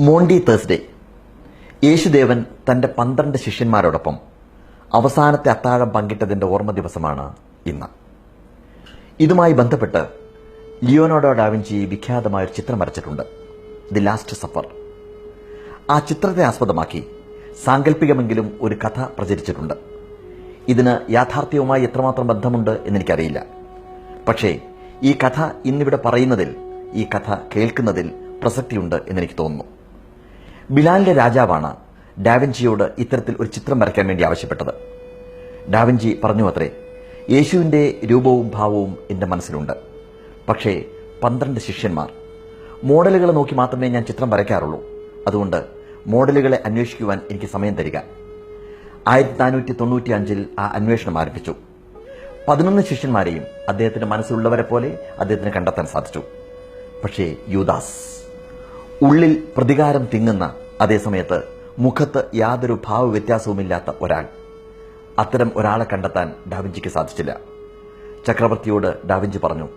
മോണ്ടി Thursday. യേശുദേവൻ തന്റെ 12 ശിഷ്യന്മാരോടൊപ്പം അവസാനത്തെ അത്താഴം പങ്കിട്ടതിന്റെ ഓർമ്മ ദിവസമാണ് ഇന്ന്. ഇതുമായി ബന്ധപ്പെട്ട് ലിയോനാർഡോ ഡാവിഞ്ചി വിഖ്യാതമായൊരു ചിത്രം വരച്ചിട്ടുണ്ട്, ദി ലാസ്റ്റ് സഫർ. ആ ചിത്രത്തെ ആസ്പദമാക്കി സാങ്കല്പികമെങ്കിലും ഒരു കഥ പ്രചരിച്ചിട്ടുണ്ട്. ഇതിന് യാഥാർത്ഥ്യവുമായി എത്രമാത്രം ബന്ധമുണ്ട് എന്നെനിക്കറിയില്ല. പക്ഷേ ഈ കഥ ഇന്നിവിടെ പറയുന്നതിൽ, ഈ കഥ കേൾക്കുന്നതിൽ പ്രസക്തിയുണ്ട് എന്നെനിക്ക് തോന്നുന്നു. ബിലാലിന്റെ രാജാവാണ് ഡാവിഞ്ചിയോട് ഇത്തരത്തിൽ ഒരു ചിത്രം വരയ്ക്കാൻ വേണ്ടി ആവശ്യപ്പെട്ടത്. ഡാവിഞ്ചി പറഞ്ഞു അത്രേ, യേശുവിന്റെ രൂപവും ഭാവവും എന്റെ മനസ്സിലുണ്ട്, പക്ഷേ 12 ശിഷ്യന്മാർ, മോഡലുകളെ നോക്കി മാത്രമേ ഞാൻ ചിത്രം വരയ്ക്കാറുള്ളൂ. അതുകൊണ്ട് മോഡലുകളെ അന്വേഷിക്കുവാൻ എനിക്ക് സമയം തരിക. 1495 ആ അന്വേഷണം ആരംഭിച്ചു. 11 ശിഷ്യന്മാരെയും അദ്ദേഹത്തിന്റെ മനസ്സിലുള്ളവരെ പോലെ അദ്ദേഹത്തിന് കണ്ടെത്താൻ സാധിച്ചു. പക്ഷേ യൂദാസ്, ഉള്ളിൽ പ്രതികാരം തിങ്ങുന്ന, അതേസമയത്ത് മുഖത്ത് യാതൊരു ഭാവവ്യത്യാസവുമില്ലാത്ത ഒരാൾ, അത്തരം ഒരാളെ കണ്ടെത്താൻ ഡാവിഞ്ചിക്ക് സാധിച്ചില്ല. ചക്രവർത്തിയോട് ഡാവിഞ്ചി പറഞ്ഞു,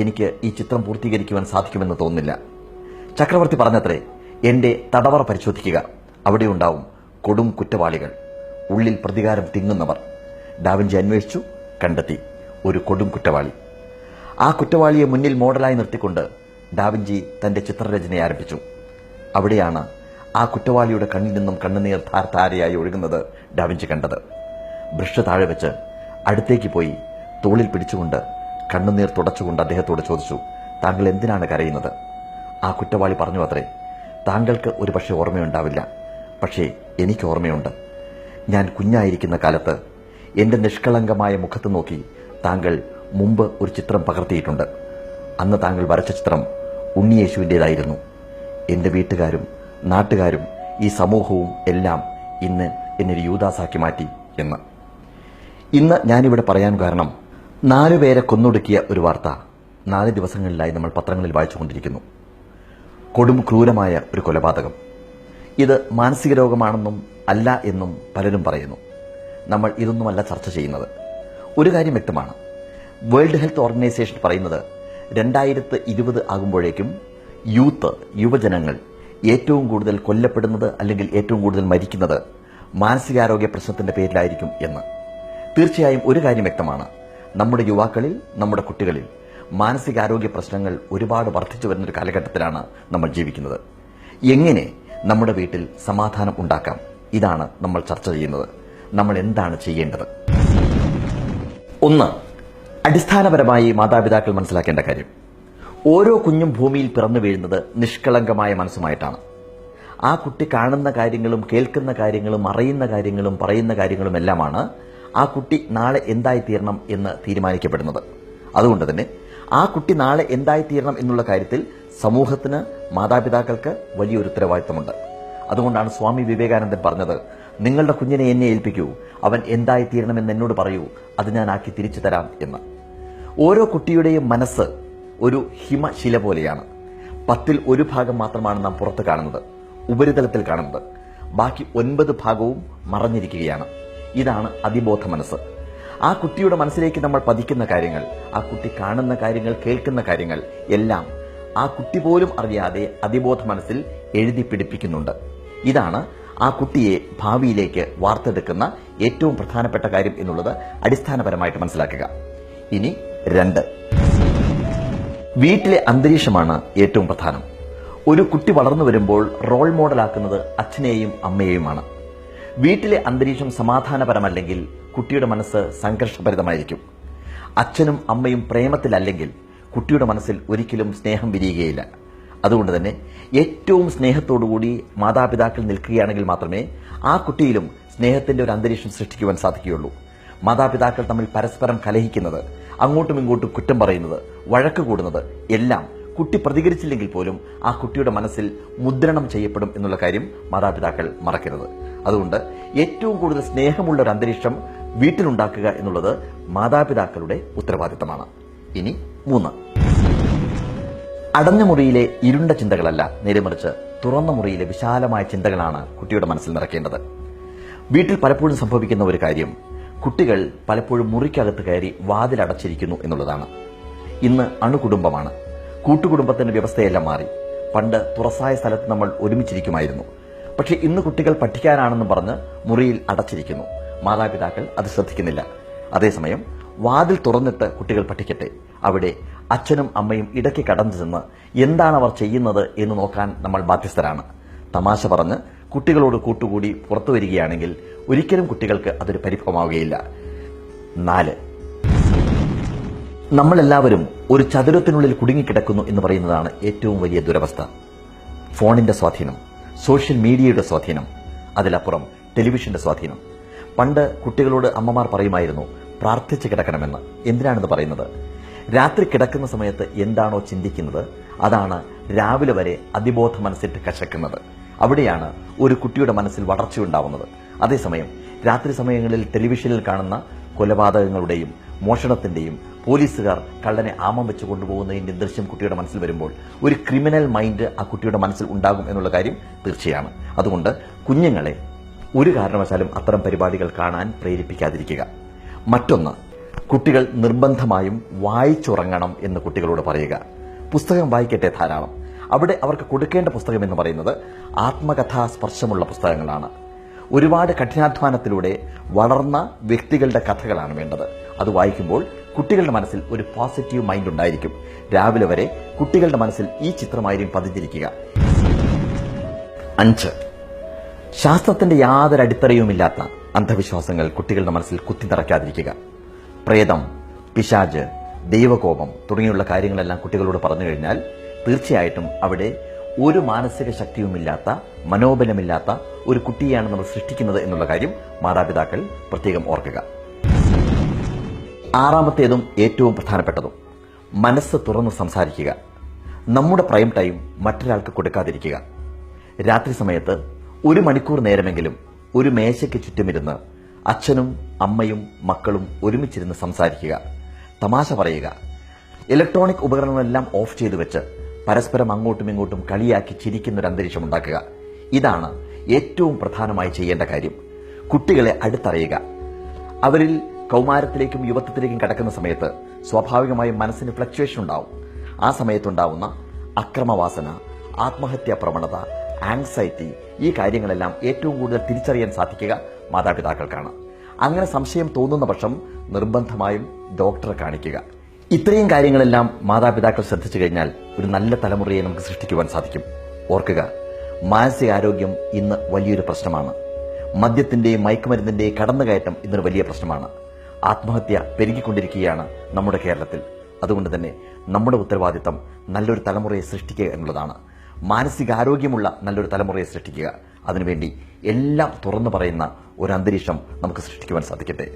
എനിക്ക് ഈ ചിത്രം പൂർത്തീകരിക്കുവാൻ സാധിക്കുമെന്ന് തോന്നുന്നില്ല. ചക്രവർത്തി പറഞ്ഞത്രേ, എന്റെ തടവറ പരിശോധിക്കുക, അവിടെയുണ്ടാവും കൊടും കുറ്റവാളികൾ, ഉള്ളിൽ പ്രതികാരം തിങ്ങുന്നവർ. ഡാവിഞ്ചി അന്വേഷിച്ചു, കണ്ടെത്തി ഒരു കൊടും കുറ്റവാളി. ആ കുറ്റവാളിയെ മുന്നിൽ മോഡലായി നിർത്തിക്കൊണ്ട് ഡാവിഞ്ചി തന്റെ ചിത്രരചന ആരംഭിച്ചു. അവിടെയാണ് ആ കുറ്റവാളിയുടെ കണ്ണിൽ നിന്നും കണ്ണുനീർ ധാരധാരയായി ഒഴുകുന്നത് ഡാവിഞ്ചി കണ്ടത്. ബ്രഷ് താഴെ വെച്ച് അടുത്തേക്ക് പോയി തോളിൽ പിടിച്ചുകൊണ്ട് കണ്ണുനീർ തുടച്ചുകൊണ്ട് അദ്ദേഹത്തോട് ചോദിച്ചു, താങ്കൾ എന്തിനാണ് കരയുന്നത്? ആ കുറ്റവാളി പറഞ്ഞു അത്രേ, താങ്കൾക്ക് ഒരു പക്ഷേ ഓർമ്മയുണ്ടാവില്ല, പക്ഷേ എനിക്ക് ഓർമ്മയുണ്ട്. ഞാൻ കുഞ്ഞായിരിക്കുന്ന കാലത്ത് എന്റെ നിഷ്കളങ്കമായ മുഖത്ത് നോക്കി താങ്കൾ മുമ്പ് ഒരു ചിത്രം പകർത്തിയിട്ടുണ്ട്. അന്ന് താങ്കൾ വരച്ച ചിത്രം ഉണ്ണിയേശുവിൻ്റെതായിരുന്നു. എന്റെ വീട്ടുകാരും നാട്ടുകാരും ഈ സമൂഹവും എല്ലാം ഇന്ന് എന്നൊരു യൂദാസാക്കി മാറ്റി എന്ന്. ഇന്ന് ഞാനിവിടെ പറയാൻ കാരണം, 4 പേരെ കൊന്നൊടുക്കിയ ഒരു വാർത്ത 4 ദിവസങ്ങളിലായി നമ്മൾ പത്രങ്ങളിൽ വായിച്ചുകൊണ്ടിരിക്കുന്നു. കൊടും ക്രൂരമായ ഒരു കൊലപാതകം. ഇത് മാനസിക രോഗമാണെന്നും അല്ല എന്നും പലരും പറയുന്നു. നമ്മൾ ഇതൊന്നുമല്ല ചർച്ച ചെയ്യുന്നത്. ഒരു കാര്യം വ്യക്തമാണ്, വേൾഡ് ഹെൽത്ത് ഓർഗനൈസേഷൻ പറയുന്നത് 2020 ആകുമ്പോഴേക്കും യുവജനങ്ങൾ ഏറ്റവും കൂടുതൽ കൊല്ലപ്പെടുന്നത് അല്ലെങ്കിൽ ഏറ്റവും കൂടുതൽ മരിക്കുന്നത് മാനസികാരോഗ്യ പ്രശ്നത്തിന്റെ പേരിലായിരിക്കും എന്ന്. തീർച്ചയായും ഒരു കാര്യം വ്യക്തമാണ്, നമ്മുടെ യുവാക്കളിൽ, നമ്മുടെ കുട്ടികളിൽ മാനസികാരോഗ്യ പ്രശ്നങ്ങൾ ഒരുപാട് വർദ്ധിച്ചു വരുന്നൊരു കാലഘട്ടത്തിലാണ് നമ്മൾ ജീവിക്കുന്നത്. എങ്ങനെ നമ്മുടെ വീട്ടിൽ സമാധാനം ഉണ്ടാക്കാം, ഇതാണ് നമ്മൾ ചർച്ച ചെയ്യുന്നത്. നമ്മൾ എന്താണ് ചെയ്യേണ്ടത്? 1. അടിസ്ഥാനപരമായി മാതാപിതാക്കൾ മനസ്സിലാക്കേണ്ട കാര്യം, ഓരോ കുഞ്ഞും ഭൂമിയിൽ പിറന്നു വീഴുന്നത് നിഷ്കളങ്കമായ മനസ്സുമായിട്ടാണ്. ആ കുട്ടി കാണുന്ന കാര്യങ്ങളും കേൾക്കുന്ന കാര്യങ്ങളും അറിയുന്ന കാര്യങ്ങളും പറയുന്ന കാര്യങ്ങളും എല്ലാമാണ് ആ കുട്ടി നാളെ എന്തായിത്തീരണം എന്ന് തീരുമാനിക്കപ്പെടുന്നത്. അതുകൊണ്ട് തന്നെ ആ കുട്ടി നാളെ എന്തായിത്തീരണം എന്നുള്ള കാര്യത്തിൽ സമൂഹത്തിന്, മാതാപിതാക്കൾക്ക് വലിയൊരു ഉത്തരവാദിത്തമുണ്ട്. അതുകൊണ്ടാണ് സ്വാമി വിവേകാനന്ദൻ പറഞ്ഞത്, നിങ്ങളുടെ കുഞ്ഞിനെ എന്നെ ഏൽപ്പിക്കൂ, അവൻ എന്തായിത്തീരണമെന്ന് എന്നോട് പറയൂ, അത് ഞാൻ ആക്കി തിരിച്ചു തരാം എന്ന്. ഓരോ കുട്ടിയുടെയും മനസ്സ് ഒരു ഹിമശില പോലെയാണ്. 10ൽ 1 ഭാഗം മാത്രമാണ് നാം പുറത്ത് കാണുന്നത്, ഉപരിതലത്തിൽ കാണുന്നത്. ബാക്കി 9 ഭാഗവും മറഞ്ഞിരിക്കുകയാണ്. ഇതാണ് അതിബോധ മനസ്സ്. ആ കുട്ടിയുടെ മനസ്സിലേക്ക് നമ്മൾ പതിക്കുന്ന കാര്യങ്ങൾ, ആ കുട്ടി കാണുന്ന കാര്യങ്ങൾ, കേൾക്കുന്ന കാര്യങ്ങൾ എല്ലാം ആ കുട്ടി പോലും അറിയാതെ അതിബോധ മനസ്സിൽ എഴുതി പിടിപ്പിക്കുന്നുണ്ട്. ഇതാണ് ആ കുട്ടിയെ ഭാവിയിലേക്ക് വാർത്തെടുക്കുന്ന ഏറ്റവും പ്രധാനപ്പെട്ട കാര്യം എന്നുള്ളത് അടിസ്ഥാനപരമായിട്ട് മനസ്സിലാക്കുക. ഇനി 2, വീട്ടിലെ അന്തരീക്ഷമാണ് ഏറ്റവും പ്രധാനം. ഒരു കുട്ടി വളർന്നു വരുമ്പോൾ റോൾ മോഡലാക്കുന്നത് അച്ഛനെയും അമ്മയെയുമാണ്. വീട്ടിലെ അന്തരീക്ഷം സമാധാനപരമല്ലെങ്കിൽ കുട്ടിയുടെ മനസ്സ് സംഘർഷഭരിതമായിരിക്കും. അച്ഛനും അമ്മയും പ്രേമത്തിലല്ലെങ്കിൽ കുട്ടിയുടെ മനസ്സിൽ ഒരിക്കലും സ്നേഹം വിരിയുകയില്ല. അതുകൊണ്ട് തന്നെ ഏറ്റവും സ്നേഹത്തോടുകൂടി മാതാപിതാക്കൾ നിൽക്കുകയാണെങ്കിൽ മാത്രമേ ആ കുട്ടിയിലും സ്നേഹത്തിന്റെ ഒരു അന്തരീക്ഷം സൃഷ്ടിക്കുവാൻ സാധിക്കുകയുള്ളൂ. മാതാപിതാക്കൾ തമ്മിൽ പരസ്പരം കലഹിക്കുന്നത്, അങ്ങോട്ടും ഇങ്ങോട്ടും കുറ്റം പറയുന്നത്, വഴക്ക് കൂടുന്നത് എല്ലാം കുട്ടി പ്രതികരിച്ചില്ലെങ്കിൽ പോലും ആ കുട്ടിയുടെ മനസ്സിൽ മുദ്രണം ചെയ്യപ്പെടും എന്നുള്ള കാര്യം മാതാപിതാക്കൾ മറക്കരുത്. അതുകൊണ്ട് ഏറ്റവും കൂടുതൽ സ്നേഹമുള്ള ഒരു അന്തരീക്ഷം വീട്ടിലുണ്ടാക്കുക എന്നുള്ളത് മാതാപിതാക്കളുടെ ഉത്തരവാദിത്തമാണ്. ഇനി 3, അടഞ്ഞ മുറിയിലെ ഇരുണ്ട ചിന്തകളല്ല, നേരെമറിച്ച് തുറന്ന മുറിയിലെ വിശാലമായ ചിന്തകളാണ് കുട്ടിയുടെ മനസ്സിൽ നിറയ്ക്കേണ്ടത്. വീട്ടിൽ പലപ്പോഴും സംഭവിക്കുന്ന ഒരു കാര്യം, കുട്ടികൾ പലപ്പോഴും മുറിക്കകത്ത് കയറി വാതിലടച്ചിരിക്കുന്നു എന്നുള്ളതാണ്. ഇന്ന് അണുകുടുംബമാണ്. കൂട്ടുകുടുംബത്തിന്റെ വ്യവസ്ഥയെല്ലാം മാറി. പണ്ട് തുറസായ സ്ഥലത്ത് നമ്മൾ ഒരുമിച്ചിരിക്കുമായിരുന്നു. പക്ഷേ ഇന്ന് കുട്ടികൾ പഠിക്കാനാണെന്ന് പറഞ്ഞ് മുറിയിൽ അടച്ചിരിക്കുന്നു. മാതാപിതാക്കൾ അത് ശ്രദ്ധിക്കുന്നില്ല. അതേസമയം വാതിൽ തുറന്നിട്ട് കുട്ടികൾ പഠിക്കട്ടെ, അവിടെ അച്ഛനും അമ്മയും ഇടയ്ക്ക് കടന്നു ചെന്ന് എന്താണ് അവർ ചെയ്യുന്നത് എന്ന് നോക്കാൻ നമ്മൾ ബാധ്യസ്ഥരാണ്. തമാശ പറഞ്ഞ് കുട്ടികളോട് കൂട്ടുകൂടി പുറത്തു വരികയാണെങ്കിൽ ഒരിക്കലും കുട്ടികൾക്ക് അതൊരു പരിഭവമാവുകയില്ല. 4. നമ്മളെല്ലാവരും ഒരു ചതുരത്തിനുള്ളിൽ കുടുങ്ങിക്കിടക്കുന്നു എന്ന് പറയുന്നതാണ് ഏറ്റവും വലിയ ദുരവസ്ഥ. ഫോണിന്റെ സ്വാധീനം, സോഷ്യൽ മീഡിയയുടെ സ്വാധീനം, അതിലപ്പുറം ടെലിവിഷന്റെ സ്വാധീനം. പണ്ട് കുട്ടികളോട് അമ്മമാർ പറയുമായിരുന്നു പ്രാർത്ഥിച്ച് കിടക്കണമെന്ന്. എന്തിനാണെന്ന് പറയുന്നത്? രാത്രി കിടക്കുന്ന സമയത്ത് എന്താണോ ചിന്തിക്കുന്നത് അതാണ് രാവിലെ വരെ അതിബോധ മനസ്സിട്ട് കശക്കുന്നത്. അവിടെയാണ് ഒരു കുട്ടിയുടെ മനസ്സിൽ വളർച്ചയുണ്ടാവുന്നത്. അതേസമയം രാത്രി സമയങ്ങളിൽ ടെലിവിഷനിൽ കാണുന്ന കൊലപാതകങ്ങളുടെയും മോഷണത്തിന്റെയും പോലീസുകാർ കള്ളനെ ആമം വെച്ച് കൊണ്ടുപോകുന്നതിന്റെ ദൃശ്യം കുട്ടിയുടെ മനസ്സിൽ വരുമ്പോൾ ഒരു ക്രിമിനൽ മൈൻഡ് ആ കുട്ടിയുടെ മനസ്സിൽ ഉണ്ടാകും എന്നുള്ള കാര്യം തീർച്ചയാണ്. അതുകൊണ്ട് കുഞ്ഞുങ്ങളെ ഒരു കാരണവശാലും അത്തരം പരിപാടികൾ കാണാൻ പ്രേരിപ്പിക്കാതിരിക്കുക. മറ്റൊന്ന്, കുട്ടികൾ നിർബന്ധമായും വായിച്ചുറങ്ങണം എന്ന് കുട്ടികളോട് പറയുക. പുസ്തകം വായിക്കട്ടെ ധാരാളം. അവിടെ അവർക്ക് കൊടുക്കേണ്ട പുസ്തകം എന്ന് പറയുന്നത് ആത്മകഥാസ്പർശമുള്ള പുസ്തകങ്ങളാണ്. ഒരുപാട് കഠിനാധ്വാനത്തിലൂടെ വളർന്ന വ്യക്തികളുടെ കഥകളാണ് വേണ്ടത്. അത് വായിക്കുമ്പോൾ കുട്ടികളുടെ മനസ്സിൽ ഒരു പോസിറ്റീവ് മൈൻഡ് ഉണ്ടായിരിക്കും. രാവിലെ വരെ കുട്ടികളുടെ മനസ്സിൽ ഈ ചിത്രമായിരിക്കും പതിഞ്ഞിരിക്കുക. 5. ശാസ്ത്രത്തിന്റെ യാതൊരു അടിത്തറയുമില്ലാത്ത അന്ധവിശ്വാസങ്ങൾ കുട്ടികളുടെ മനസ്സിൽ കുത്തി നിറയ്ക്കാതിരിക്കുക. പ്രേതം, പിശാച്, ദൈവകോപം തുടങ്ങിയുള്ള കാര്യങ്ങളെല്ലാം കുട്ടികളോട് പറഞ്ഞു കഴിഞ്ഞാൽ തീർച്ചയായിട്ടും അവിടെ ഒരു മാനസിക ശക്തിയുമില്ലാത്ത, മനോബലമില്ലാത്ത ഒരു കുട്ടിയെയാണ് നമ്മൾ സൃഷ്ടിക്കുന്നത് എന്നുള്ള കാര്യം മാതാപിതാക്കൾ പ്രത്യേകം ഓർക്കുക. 6ാമത്തേതും ഏറ്റവും പ്രധാനപ്പെട്ടതും, മനസ്സ് തുറന്ന് സംസാരിക്കുക. നമ്മുടെ പ്രൈം ടൈം മറ്റൊരാൾക്ക് കൊടുക്കാതിരിക്കുക. രാത്രി സമയത്ത് 1 മണിക്കൂർ നേരമെങ്കിലും ഒരു മേശയ്ക്ക് ചുറ്റുമിരുന്ന് അച്ഛനും അമ്മയും മക്കളും ഒരുമിച്ചിരുന്ന് സംസാരിക്കുക, തമാശ പറയുക. ഇലക്ട്രോണിക് ഉപകരണങ്ങളെല്ലാം ഓഫ് ചെയ്തു വെച്ച് പരസ്പരം അങ്ങോട്ടും ഇങ്ങോട്ടും കളിയാക്കി ചിരിക്കുന്ന ഒരു അന്തരീക്ഷം ഉണ്ടാക്കുക. ഇതാണ് ഏറ്റവും പ്രധാനമായി ചെയ്യേണ്ട കാര്യം. കുട്ടികളെ അടുത്തറിയുക. അവരിൽ കൗമാരത്തിലേക്കും യുവത്വത്തിലേക്കും കടക്കുന്ന സമയത്ത് സ്വാഭാവികമായും മനസ്സിന് ഫ്ലക്ച്വേഷൻ ഉണ്ടാവും. ആ സമയത്തുണ്ടാവുന്ന അക്രമവാസന, ആത്മഹത്യാ പ്രവണത, ആങ്സൈറ്റി, ഈ കാര്യങ്ങളെല്ലാം ഏറ്റവും കൂടുതൽ തിരിച്ചറിയാൻ സാധിക്കുക മാതാപിതാക്കൾക്കാണ്. അങ്ങനെ സംശയം തോന്നുന്ന പക്ഷം നിർബന്ധമായും ഡോക്ടറെ കാണിക്കുക. ഇത്രയും കാര്യങ്ങളെല്ലാം മാതാപിതാക്കൾ ശ്രദ്ധിച്ചു കഴിഞ്ഞാൽ ഒരു നല്ല തലമുറയെ നമുക്ക് സൃഷ്ടിക്കുവാൻ സാധിക്കും. ഓർക്കുക, മാനസികാരോഗ്യം ഇന്ന് വലിയൊരു പ്രശ്നമാണ്. മദ്യത്തിന്റെയും മയക്കുമരുന്നിന്റെയും കടന്നുകയറ്റം ഇന്നൊരു വലിയ പ്രശ്നമാണ്. ആത്മഹത്യ പെരുകിക്കൊണ്ടിരിക്കുകയാണ് നമ്മുടെ കേരളത്തിൽ. അതുകൊണ്ട് തന്നെ നമ്മുടെ ഉത്തരവാദിത്തം നല്ലൊരു തലമുറയെ സൃഷ്ടിക്കുക എന്നുള്ളതാണ്. മാനസികാരോഗ്യമുള്ള നല്ലൊരു തലമുറയെ സൃഷ്ടിക്കുക. അതിനുവേണ്ടി എല്ലാം തുറന്നു പറയുന്ന ഒരു അന്തരീക്ഷം നമുക്ക് സൃഷ്ടിക്കുവാൻ സാധിക്കട്ടെ.